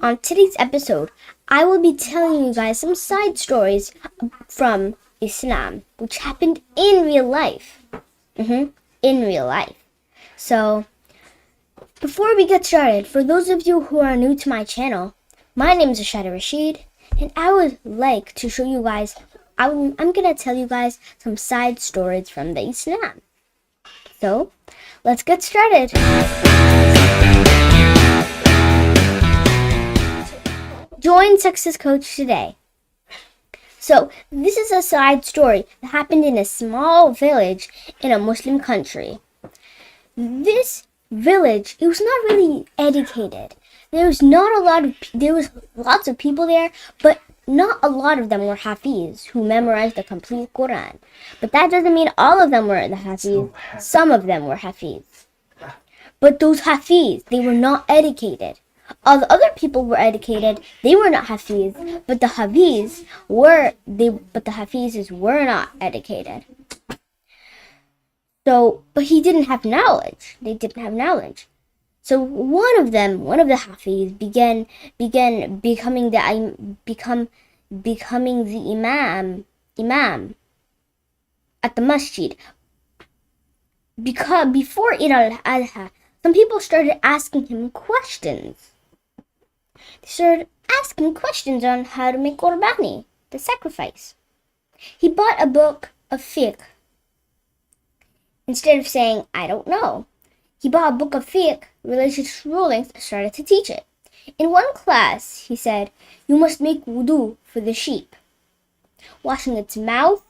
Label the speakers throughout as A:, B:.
A: On today's episode, I will be telling you guys some side stories from Islam, which happened in real life. In real life. So, before we get started, for those of you who are new to my channel, my name is Ashadiee, and I would like to show you guys, I'm going to tell you guys some side stories from the Islam. So, let's get started. Join Success Coach today. So, this is a side story that happened in a small village in a Muslim country. This village, it was not really educated. There was lots of people there, but not a lot of them were Hafiz, who memorized the complete Quran. But that doesn't mean all of them were the Hafiz. Some of them were Hafiz. But those Hafiz, they were not educated. All the other people were educated. They were not Hafiz, but the Hafizes were not educated. So, but he didn't have knowledge. They didn't have knowledge. So one of the Hafiz began becoming the imam at the masjid. Because before Eid al-Adha, some people started asking him questions. They started asking questions on how to make qurbani, the sacrifice. He bought a book of fiqh. Instead of saying, I don't know, he bought a book of fiqh, religious rulings, and started to teach it. In one class, he said, you must make wudu for the sheep, washing its mouth,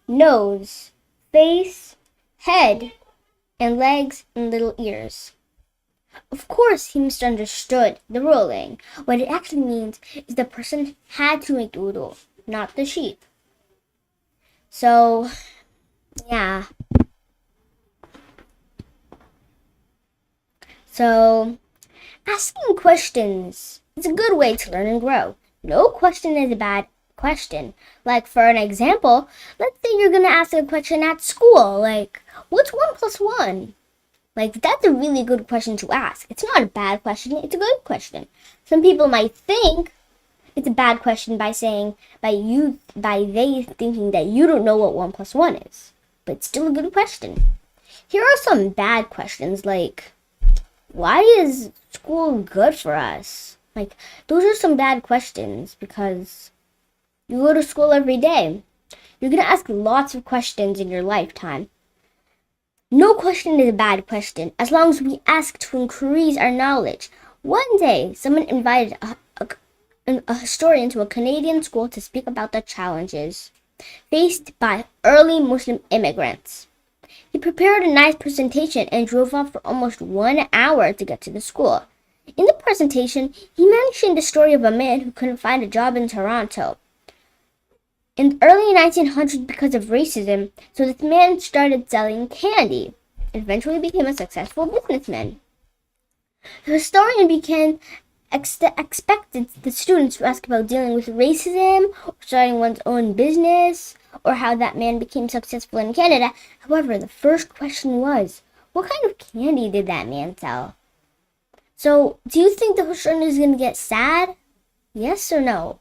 A: nose, face, head, and legs and little ears. Of course, he misunderstood the ruling. What it actually means is the person had to make wudu, not the sheep. So, yeah. So, asking questions is a good way to learn and grow. No question is a bad question. Like, for an example, let's say you're going to ask a question at school, like, what's 1 plus 1? Like, that's a really good question to ask. It's not a bad question, it's a good question. Some people might think it's a bad question by they thinking that you don't know what 1 plus 1 is. But it's still a good question. Here are some bad questions, like, why is school good for us? Like, those are some bad questions because you go to school every day. You're going to ask lots of questions in your lifetime. No question is a bad question as long as we ask to increase our knowledge. One day, someone invited a historian to a Canadian school to speak about the challenges faced by early Muslim immigrants. He prepared a nice presentation and drove off for almost 1 hour to get to the school. In the presentation, he mentioned the story of a man who couldn't find a job in Toronto in the early 1900s because of racism, so this man started selling candy and eventually became a successful businessman. The historian expected the students to ask about dealing with racism, or starting one's own business, or how that man became successful in Canada. However, the first question was, what kind of candy did that man sell? So, do you think the historian is going to get sad? Yes or no?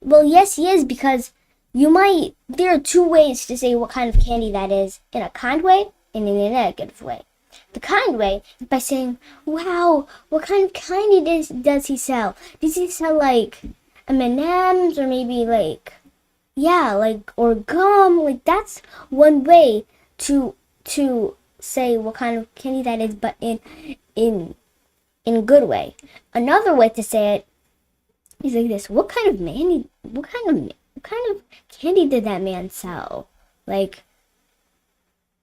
A: Well, yes, he is, because there are two ways to say what kind of candy that is, in a kind way and in a negative way. The kind way is by saying, wow, what kind of candy does he sell? Does he sell, like, M&Ms, or maybe, or gum? Like, that's one way to say what kind of candy that is, but in good way. Another way to say it is like this: what kind of candy did that man sell? Like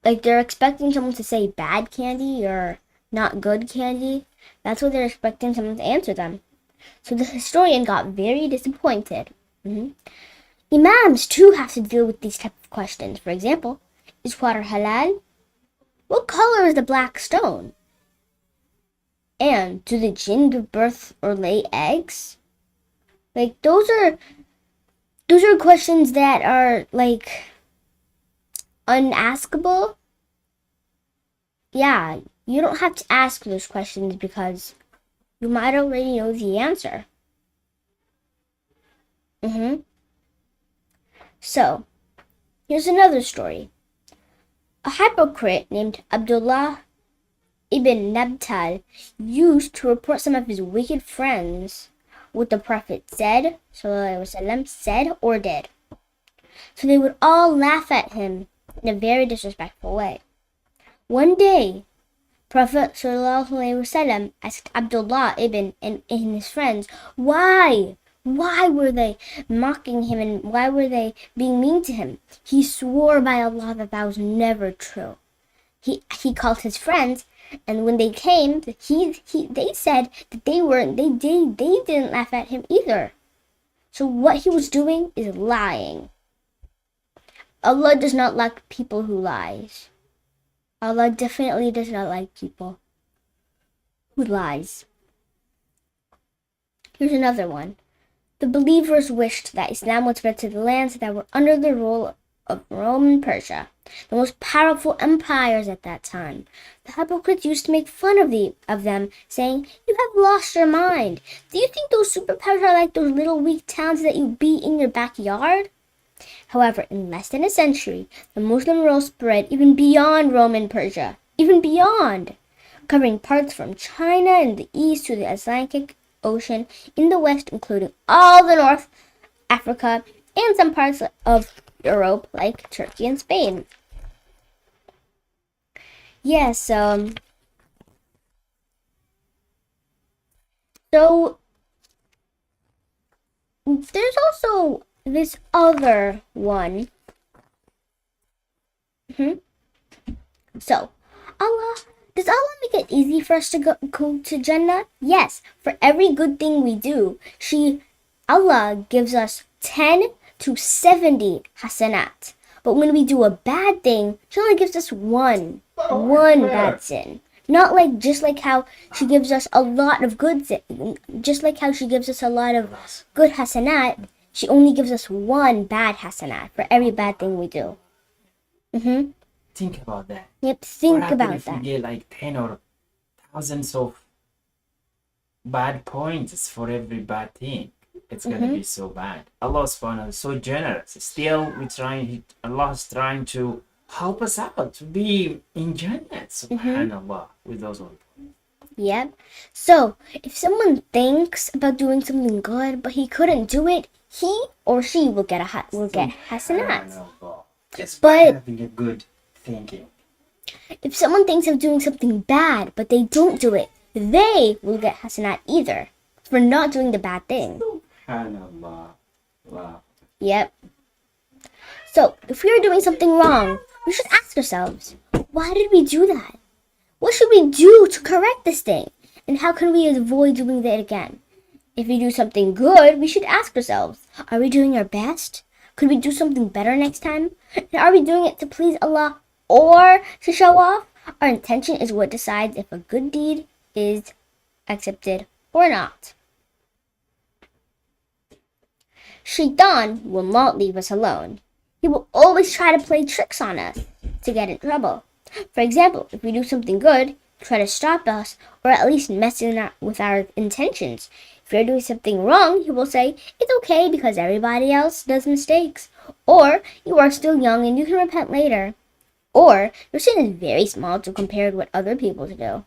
A: they're expecting someone to say bad candy or not good candy. That's what they're expecting someone to answer them. So the historian got very disappointed. Imams too have to deal with these types of questions. For example, is water halal? What color is the black stone? And do the jinn give birth or lay eggs? Like, those are questions that are, like, unaskable. Yeah, you don't have to ask those questions because you might already know the answer. So, here's another story. A hypocrite named Abdullah ibn Nabtal used to report some of his wicked friends what the Prophet said, said or did. So they would all laugh at him in a very disrespectful way. One day, Prophet ﷺ asked Abdullah ibn and his friends, why were they mocking him and why were they being mean to him? He swore by Allah that was never true. He called his friends, and when they came, they said that they didn't laugh at him either. So what he was doing is lying. Allah does not like people who lies. Allah definitely does not like people who lies. Here's another one. The believers wished that Islam would spread to the lands that were under the rule of Rome and Persia, the most powerful empires at that time. The hypocrites used to make fun of them, saying, "You have lost your mind. Do you think those superpowers are like those little weak towns that you beat in your backyard?" However, in less than a century, the Muslim rule spread even beyond Rome and Persia, covering parts from China in the east to the Atlantic Ocean in the west, including all the North Africa and some parts of Europe like Turkey and Spain. Yes, so there's also this other one. So, does Allah make it easy for us to go to Jannah? Yes, for every good thing we do, Allah gives us 10 to 70 hasanat. But when we do a bad thing, she only gives us one bad sin. Not like, just like how she gives us a lot of good hasanat, she only gives us one bad hasanat for every bad thing we do.
B: Think about that.
A: Yep, think about
B: that. If we get like 10 or thousands of bad points for every bad thing, it's gonna be so bad. Allah subhanahu wa ta'ala is so generous. Still, Allah is trying to help us out to be in Jannah, subhanallah, with those ones.
A: Yep. So, if someone thinks about doing something good, but he couldn't do it, he or she will get hasanat.
B: Just by having a good thinking.
A: If someone thinks of doing something bad, but they don't do it, they will get hasanat either for not doing the bad thing.
B: Subhanallah. Wow.
A: Yep. So, if we are doing something wrong, we should ask ourselves, why did we do that? What should we do to correct this thing? And how can we avoid doing that again? If we do something good, we should ask ourselves, are we doing our best? Could we do something better next time? And are we doing it to please Allah or to show off? Our intention is what decides if a good deed is accepted or not. Shaitan will not leave us alone. He will always try to play tricks on us to get in trouble. For example, if we do something good, he'll try to stop us or at least mess with our intentions. If you're doing something wrong, he will say, it's okay because everybody else does mistakes. Or, you are still young and you can repent later. Or, your sin is very small to compare with what other people do.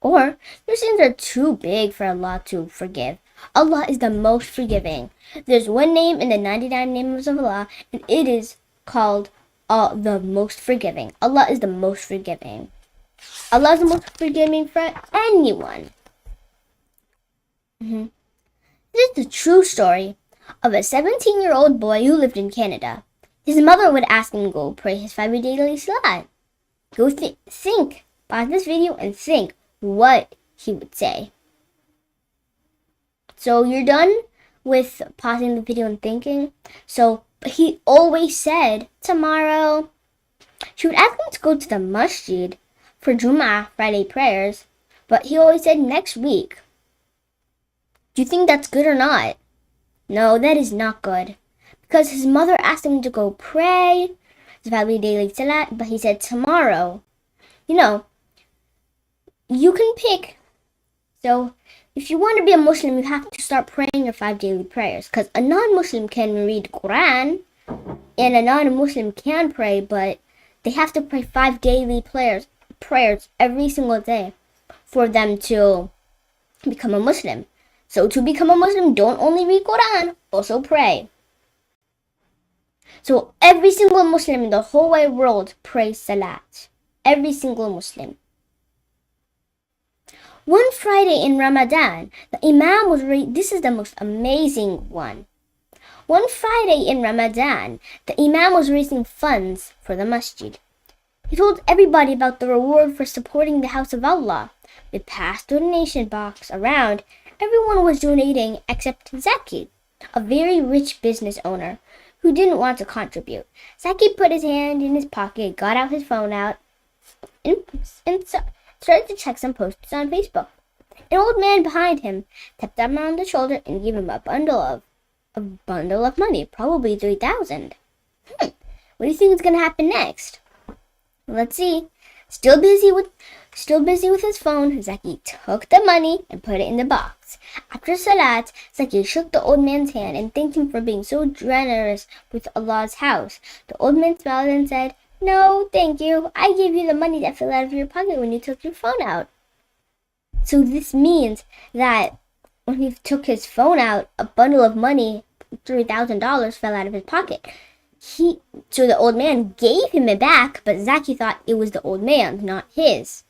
A: Or, your sins are too big for Allah to forgive. Allah is the most forgiving. There's one name in the 99 names of Allah, and it is called the most forgiving. Allah is the most forgiving. Allah is the most forgiving for anyone. This is the true story of a 17-year-old boy who lived in Canada. His mother would ask him to go pray his 5 daily salat. Go think. Pause this video and think what he would say. So you're done with pausing the video and thinking. So he always said tomorrow. She would ask him to go to the masjid for Jum'ah, Friday prayers, but he always said next week. Do you think that's good or not? No, that is not good. Because his mother asked him to go pray his 5 daily salat, but he said tomorrow. You can pick. So if you want to be a Muslim, you have to start praying your 5 daily prayers. Because a non-Muslim can read Quran, and a non-Muslim can pray, but they have to pray 5 daily prayers every single day for them to become a Muslim. So to become a Muslim, don't only read Quran, also pray. So every single Muslim in the whole wide world prays Salat. Every single Muslim. One Friday in Ramadan, the Imam was this is the most amazing one. One Friday in Ramadan, the Imam was raising funds for the masjid. He told everybody about the reward for supporting the house of Allah. They passed the donation box around. Everyone was donating except Zaki, a very rich business owner who didn't want to contribute. Zaki put his hand in his pocket, got out his phone out, and started to check some posts on Facebook. An old man behind him tapped him on the shoulder and gave him a bundle of money, probably 3,000. What do you think is going to happen next? Let's see. Still busy with his phone, Zaki took the money and put it in the box. After Salat, Zaki shook the old man's hand and thanked him for being so generous with Allah's house. The old man smiled and said, "No, thank you. I gave you the money that fell out of your pocket when you took your phone out." So this means that when he took his phone out, a bundle of money, $3,000, fell out of his pocket. So the old man gave him it back, but Zaki thought it was the old man's, not his.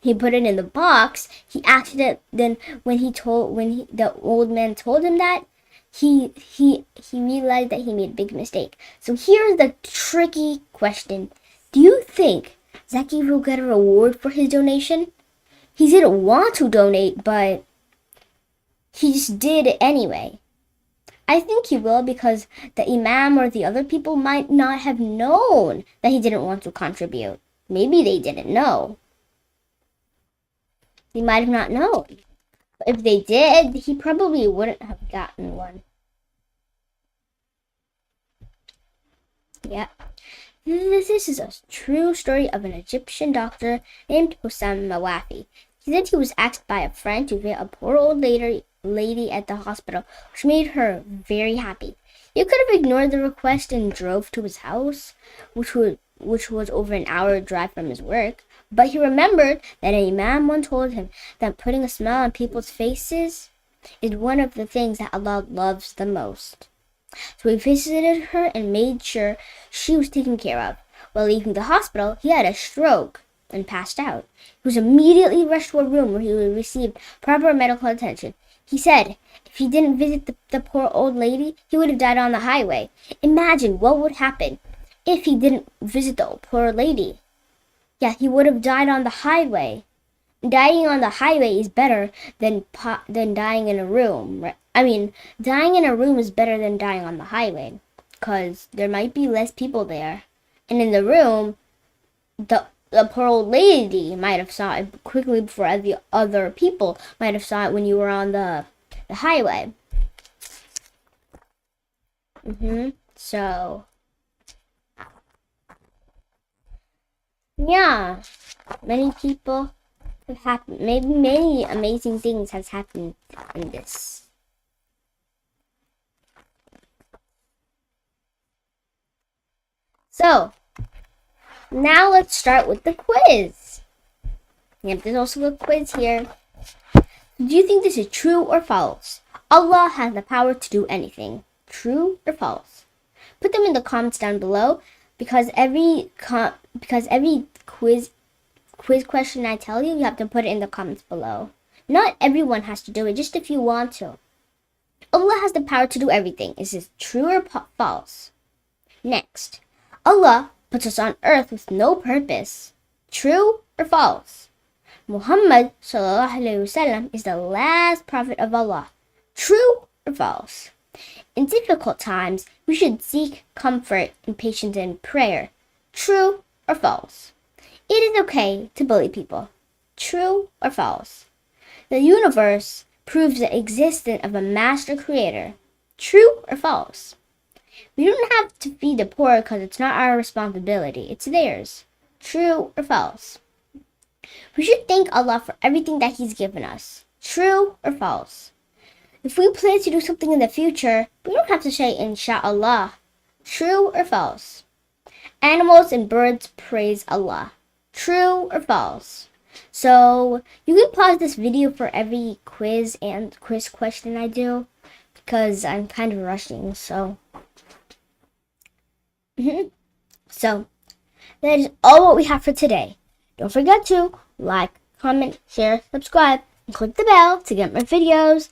A: He put it in the box. He then when the old man told him that, he realized that he made a big mistake. So here's the tricky question. Do you think Zaki will get a reward for his donation? He didn't want to donate, but he just did it anyway. I think he will, because the Imam or the other people might not have known that he didn't want to contribute. Maybe they didn't know. They might have not known. But if they did, he probably wouldn't have gotten one. Yeah. This is a true story of an Egyptian doctor named Hussam Mawafi. He said he was asked by a friend to visit a poor old lady at the hospital, which made her very happy. He could have ignored the request and drove to his house, which was over an hour drive from his work, but he remembered that an Imam once told him that putting a smile on people's faces is one of the things that Allah loves the most. So he visited her and made sure she was taken care of. While leaving the hospital, he had a stroke and passed out. He was immediately rushed to a room where he would receive proper medical attention. He said if he didn't visit the poor old lady, he would have died on the highway. Imagine what would happen if he didn't visit the poor lady. Yeah, he would have died on the highway. Dying on the highway is better than dying in a room. Right? I mean, dying in a room is better than dying on the highway, because there might be less people there. And in the room, the poor old lady might have saw it quickly before the other people might have saw it when you were on the highway. So, yeah, many people have happened. Maybe many amazing things has happened in this. So, now let's start with the quiz. Yep, there's also a quiz here. Do you think this is true or false? Allah has the power to do anything. True or false? Put them in the comments down below, because every quiz question I tell you, you have to put it in the comments below. Not everyone has to do it, just if you want to. Allah has the power to do everything. Is this true or false? Next, Allah puts us on earth with no purpose. True or false? Muhammad ﷺ is the last prophet of Allah. True or false? In difficult times, we should seek comfort and patience in prayer. True or false? It is okay to bully people. True or false? The universe proves the existence of a master creator. True or false? We don't have to feed the poor because it's not our responsibility. It's theirs. True or false? We should thank Allah for everything that He's given us. True or false? If we plan to do something in the future, we don't have to say Inshallah. True or false? Animals and birds praise Allah. True or false? So you can pause this video for every quiz and quiz question I do because I'm kind of rushing. So that is all what we have for today. Don't forget to like, comment, share, subscribe, and click the bell to get more videos.